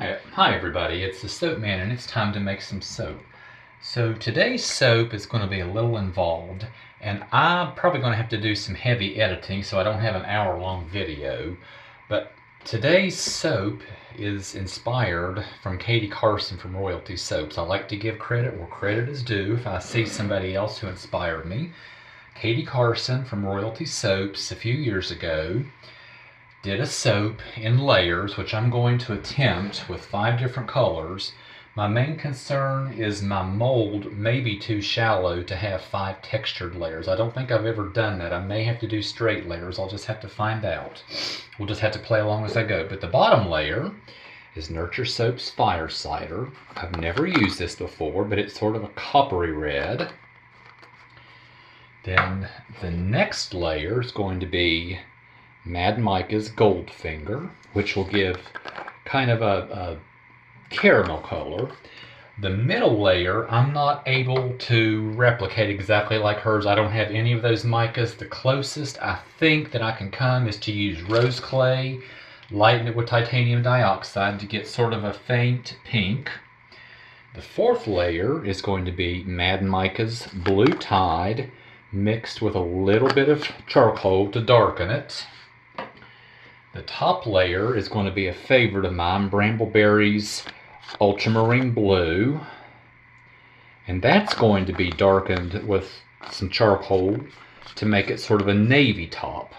Hi everybody, it's the Soap Man and it's time to make some soap. So today's soap is going to be a little involved and I'm probably going to have to do some heavy editing so I don't have an hour-long video. But today's soap is inspired from Katie Carson from Royalty Soaps. I like to give credit where credit is due if I see somebody else who inspired me. Katie Carson from Royalty Soaps a few years ago did a soap in layers, which I'm going to attempt with 5 different colors. My main concern is my mold may be too shallow to have 5 textured layers. I don't think I've ever done that. I may have to do straight layers. I'll just have to find out. We'll just have to play along as I go. But the bottom layer is Nurture Soap's Fire Cider. I've never used this before, but it's sort of a coppery red. Then the next layer is going to be Mad Micah's Goldfinger, which will give kind of a caramel color. The middle layer, I'm not able to replicate exactly like hers. I don't have any of those micas. The closest I think that I can come is to use rose clay, lighten it with titanium dioxide to get sort of a faint pink. The fourth layer is going to be Mad Micah's Blue Tide, mixed with a little bit of charcoal to darken it. The top layer is going to be a favorite of mine, Brambleberry's Ultramarine Blue. And that's going to be darkened with some charcoal to make it sort of a navy top.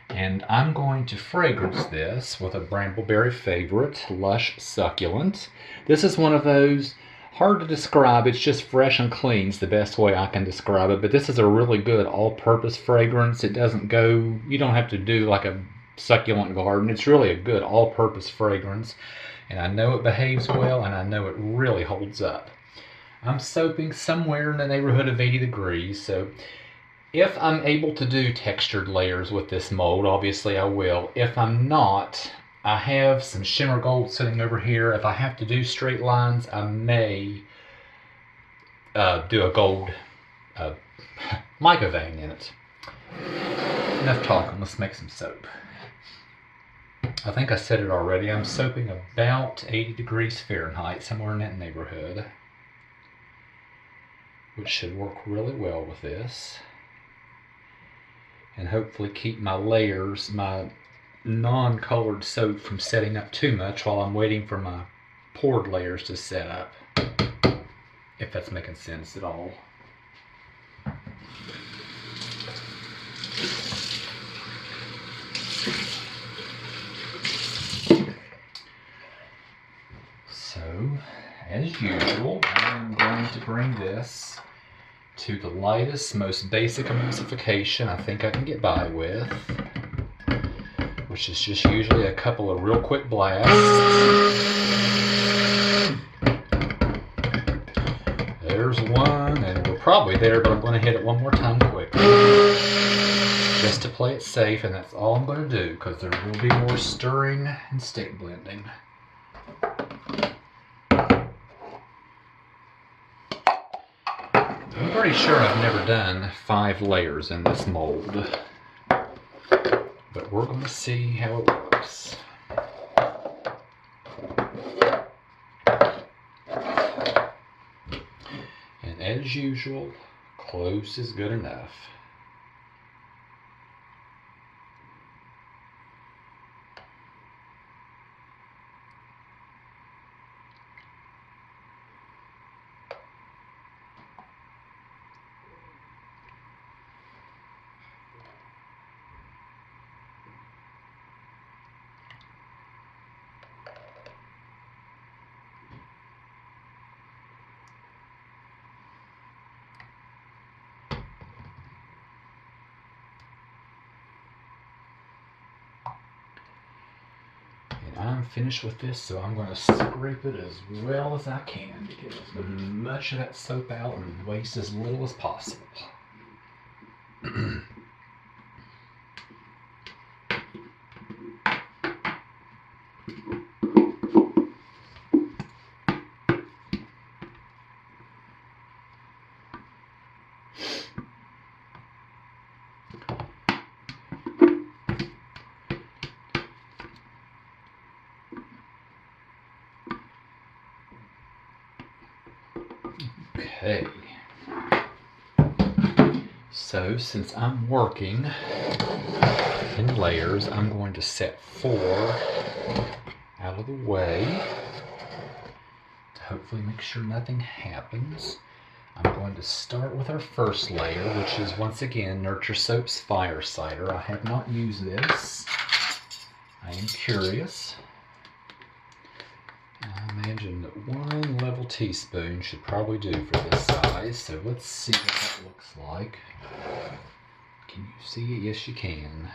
And I'm going to fragrance this with a Brambleberry favorite, Lush Succulent. This is one of those, hard to describe, it's just fresh and clean is the best way I can describe it. But this is a really good all-purpose fragrance. It doesn't go, you don't have to do like a succulent garden. It's really a good all-purpose fragrance, and I know it behaves well, and I know it really holds up. I'm soaping somewhere in the neighborhood of 80 degrees, so if I'm able to do textured layers with this mold, obviously I will. If I'm not, I have some shimmer gold sitting over here. If I have to do straight lines, I may do a gold mica vein in it. Enough talking, let's make some soap. I think I said it already, I'm soaping about 80 degrees Fahrenheit, somewhere in that neighborhood, which should work really well with this, and hopefully keep my layers, my non-colored soap, from setting up too much while I'm waiting for my poured layers to set up, if that's making sense at all. So, as usual, I'm going to bring this to the lightest, most basic emulsification I think I can get by with, which is just usually a couple of real quick blasts. There's one, and we're probably there, but I'm going to hit it one more time quickly, just to play it safe, and that's all I'm going to do, because there will be more stirring and stick blending. I'm pretty sure I've never done 5 layers in this mold, but we're going to see how it works. And as usual, close is good enough. I'm finished with this, so I'm going to scrape it as well as I can to get as much of that soap out and waste as little as possible. Okay. So since I'm working in layers, I'm going to set 4 out of the way to hopefully make sure nothing happens. I'm going to start with our first layer, which is once again Nurture Soap's Fire Cider. I have not used this. I am curious. I imagine that 1 level teaspoon should probably do for this size. So let's see what that looks like. Can you see it? Yes, you can.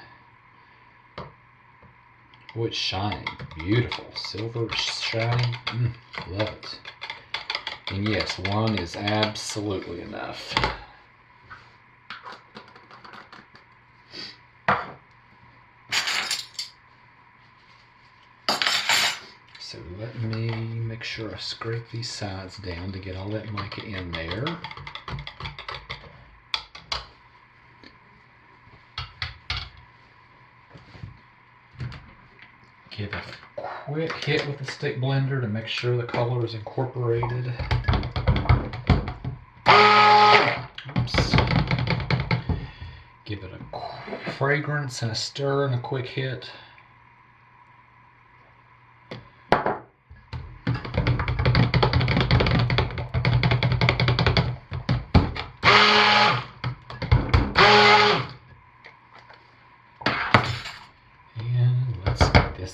Oh, it's shining. Beautiful. Silver shining. Love it. And yes, 1 is absolutely enough. So let me make sure I scrape these sides down to get all that mica in there. Give a quick hit with the stick blender to make sure the color is incorporated. Oops. Give it a fragrance and a stir and a quick hit.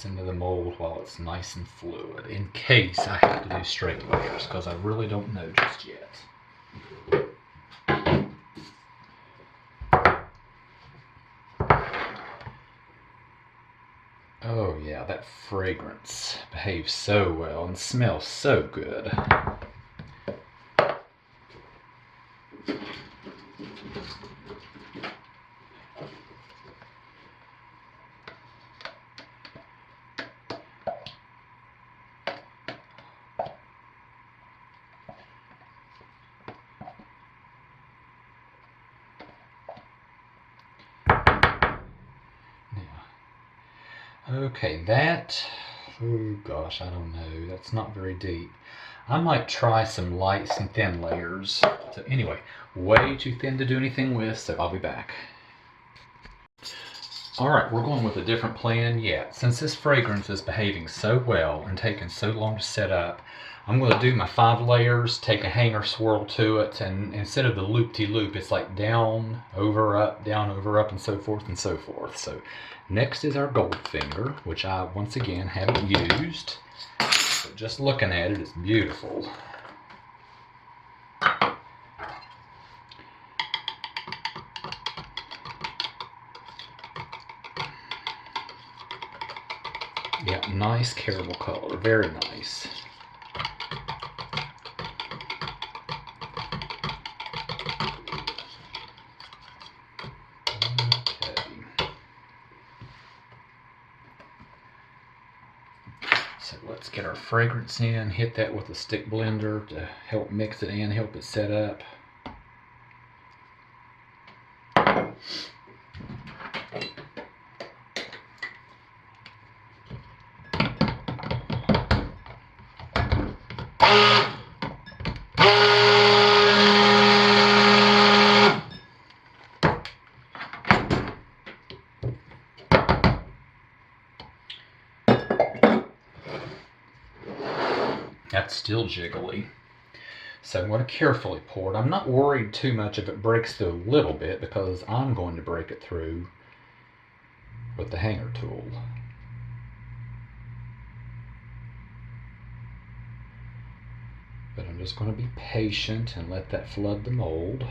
Into the mold while it's nice and fluid, in case I have to do straight layers, because I really don't know just yet. Oh yeah, that fragrance behaves so well and smells so good. Okay, that, oh gosh, I don't know, that's not very deep. I might try some lights and thin layers. So anyway, way too thin to do anything with, so I'll be back. Alright, we're going with a different plan yet. Since this fragrance is behaving so well and taking so long to set up, I'm going to do my 5 layers, take a hanger swirl to it, and instead of the loop-de-loop, it's like down, over, up, and so forth and so forth. So next is our Goldfinger, which I once again haven't used. But just looking at it, it's beautiful. Yeah, nice caramel color, very nice. So let's get our fragrance in, hit that with a stick blender to help mix it in, help it set up. That's still jiggly. So I'm going to carefully pour it. I'm not worried too much if it breaks through a little bit, because I'm going to break it through with the hanger tool. But I'm just going to be patient and let that flood the mold.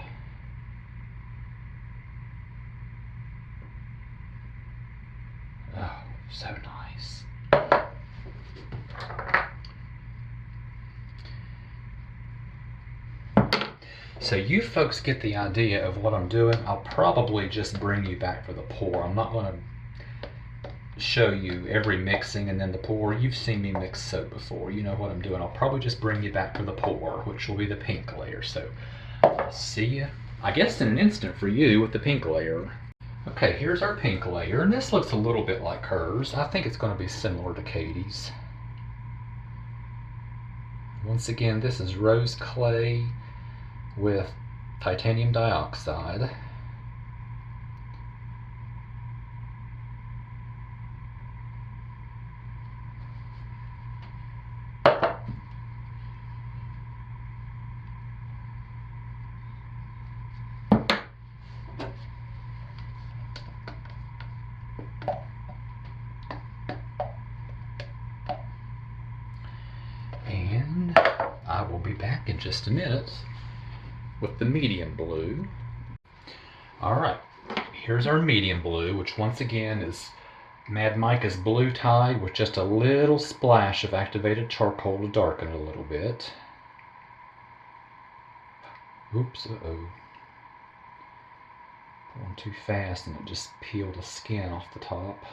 Oh, so nice. So you folks get the idea of what I'm doing. I'll probably just bring you back for the pour. I'm not going to show you every mixing and then the pour. You've seen me mix soap before. You know what I'm doing. I'll probably just bring you back for the pour, which will be the pink layer. So I'll see you, I guess, in an instant for you with the pink layer. Okay, here's our pink layer, and this looks a little bit like hers. I think it's going to be similar to Katie's. Once again, this is rose clay, with titanium dioxide. And I will be back in just a minute with the medium blue. Alright, here's our medium blue, which once again is Mad Mica's blue tide with just a little splash of activated charcoal to darken it a little bit. Oops, uh-oh. Pouring too fast and it just peeled the skin off the top.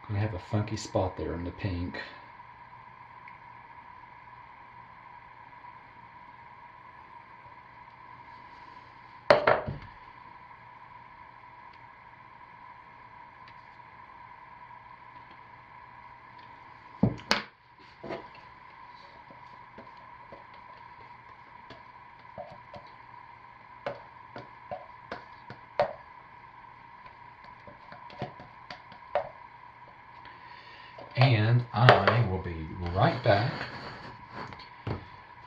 Gonna have a funky spot there in the pink. And I will be right back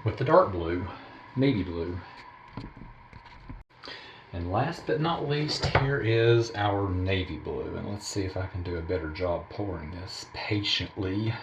with the dark blue, navy blue. And last but not least, here is our navy blue. And let's see if I can do a better job pouring this patiently.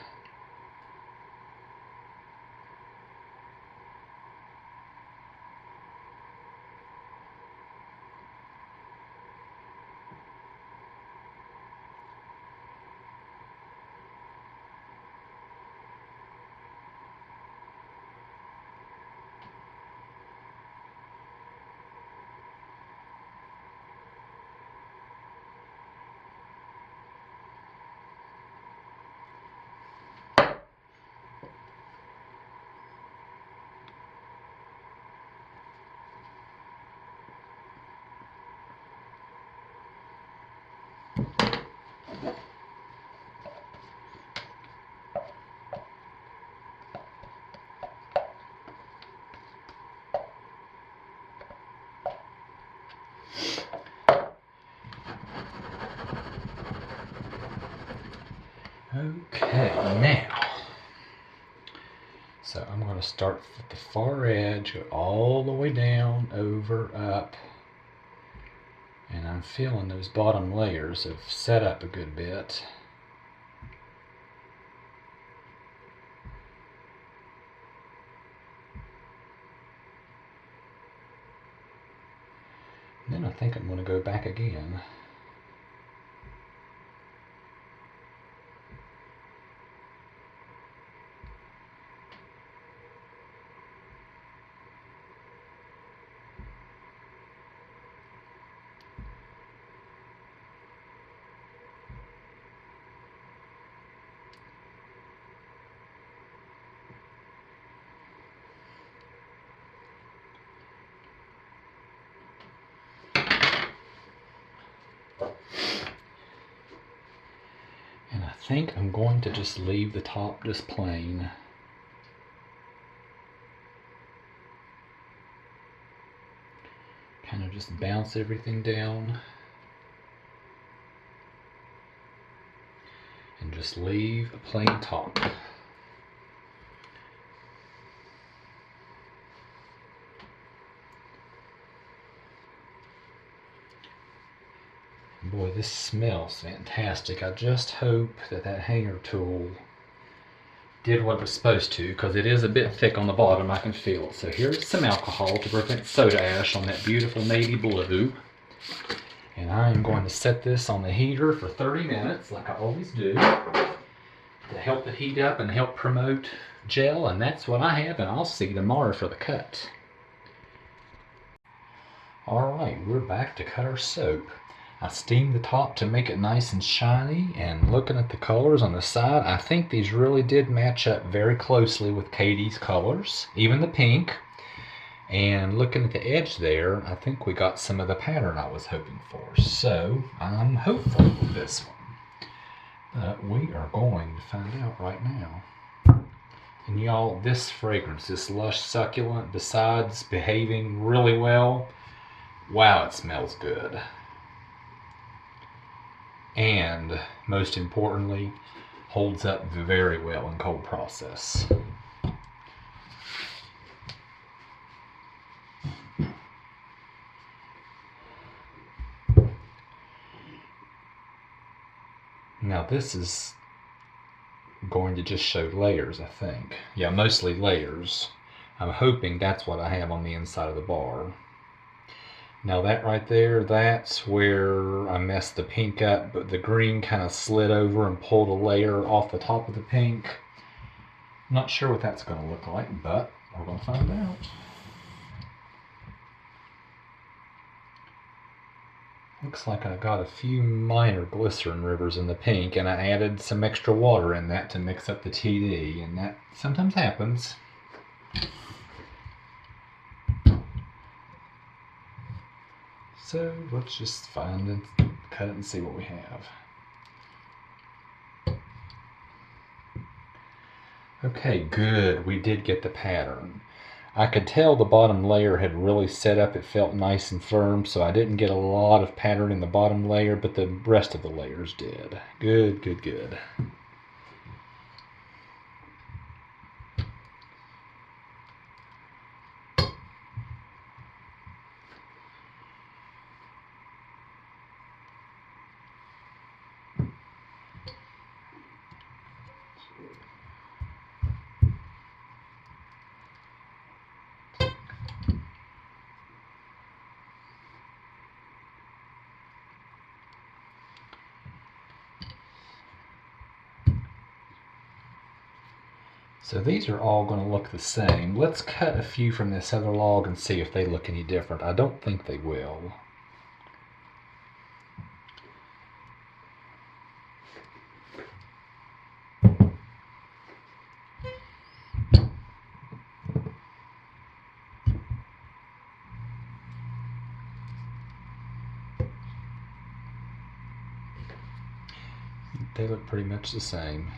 Okay, now, so I'm going to start at the far edge, go all the way down, over, up, and I'm feeling those bottom layers have set up a good bit. And then I think I'm going to go back again. I think I'm going to just leave the top just plain. Kind of just bounce everything down. And just leave a plain top. Boy, this smells fantastic. I just hope that that hanger tool did what it was supposed to, because it is a bit thick on the bottom. I can feel it. So here's some alcohol to prevent soda ash on that beautiful navy blue. And I'm going to set this on the heater for 30 minutes, like I always do, to help it heat up and help promote gel. And that's what I have, and I'll see you tomorrow for the cut. Alright, we're back to cut our soap. I steamed the top to make it nice and shiny, and looking at the colors on the side, I think these really did match up very closely with Katie's colors, even the pink. And looking at the edge there, I think we got some of the pattern I was hoping for. So I'm hopeful with this one. But we are going to find out right now. And y'all, this fragrance, this lush succulent, besides behaving really well, wow, it smells good. And most importantly, holds up very well in cold process. Now this is going to just show layers, I think. Yeah, mostly layers. I'm hoping that's what I have on the inside of the bar. Now that right there, that's where I messed the pink up, but the green kind of slid over and pulled a layer off the top of the pink. I'm not sure what that's going to look like, but we're going to find out. Looks like I got a few minor glycerin rivers in the pink, and I added some extra water in that to mix up the TD, and that sometimes happens. So let's just find and cut it and see what we have. Okay, good. We did get the pattern. I could tell the bottom layer had really set up. It felt nice and firm, so I didn't get a lot of pattern in the bottom layer, but the rest of the layers did. Good, good, good. So these are all going to look the same. Let's cut a few from this other log and see if they look any different. I don't think they will. They look pretty much the same.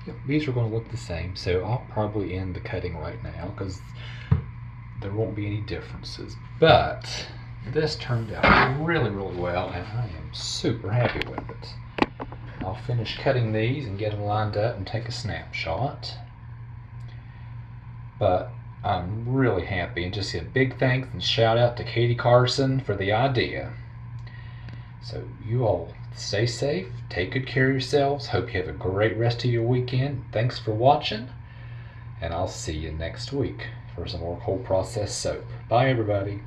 Yep, these are going to look the same, so I'll probably end the cutting right now because there won't be any differences. But this turned out really, really well, and I am super happy with it. I'll finish cutting these and get them lined up and take a snapshot. But I'm really happy, and just a big thanks and shout out to Katie Carson for the idea. So you all stay safe, take good care of yourselves. Hope you have a great rest of your weekend. Thanks for watching, and I'll see you next week for some more cold process soap. Bye everybody.